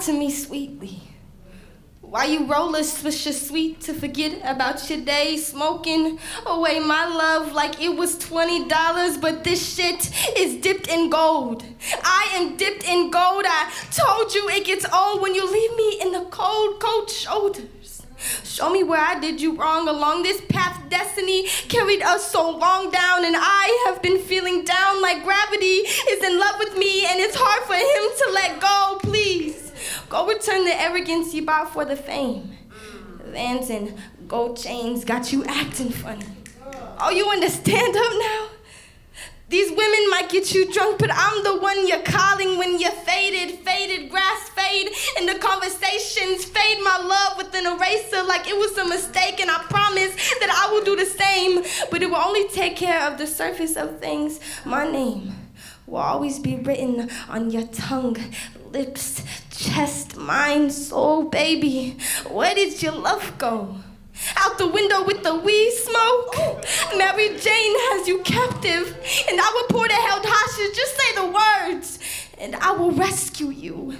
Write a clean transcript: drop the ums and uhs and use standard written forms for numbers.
to me sweetly. While you roller swisher sweet to forget about your day, smoking away my love like it was $20, but this shit is dipped in gold. I am dipped in gold. I told you it gets old when you leave me in the cold, cold shoulders. Show me where I did you wrong along this path destiny carried us so long down, and I have been feeling down like gravity is in love with me and it's hard for him to let go. Please. Go return the arrogance you bought for the fame. Vans and gold chains got you acting funny. Oh, you understand up now? These women might get you drunk, but I'm the one you're calling when you're faded, grass fade, and the conversations fade my love with an eraser like it was a mistake, and I promise that I will do the same, but it will only take care of the surface of things. My name will always be written on your tongue, lips, chest, mind, soul, baby. Where did your love go? Out the window with the weed smoke? Mary Jane has you captive, and our reporter held hostage. Just say the words, and I will rescue you.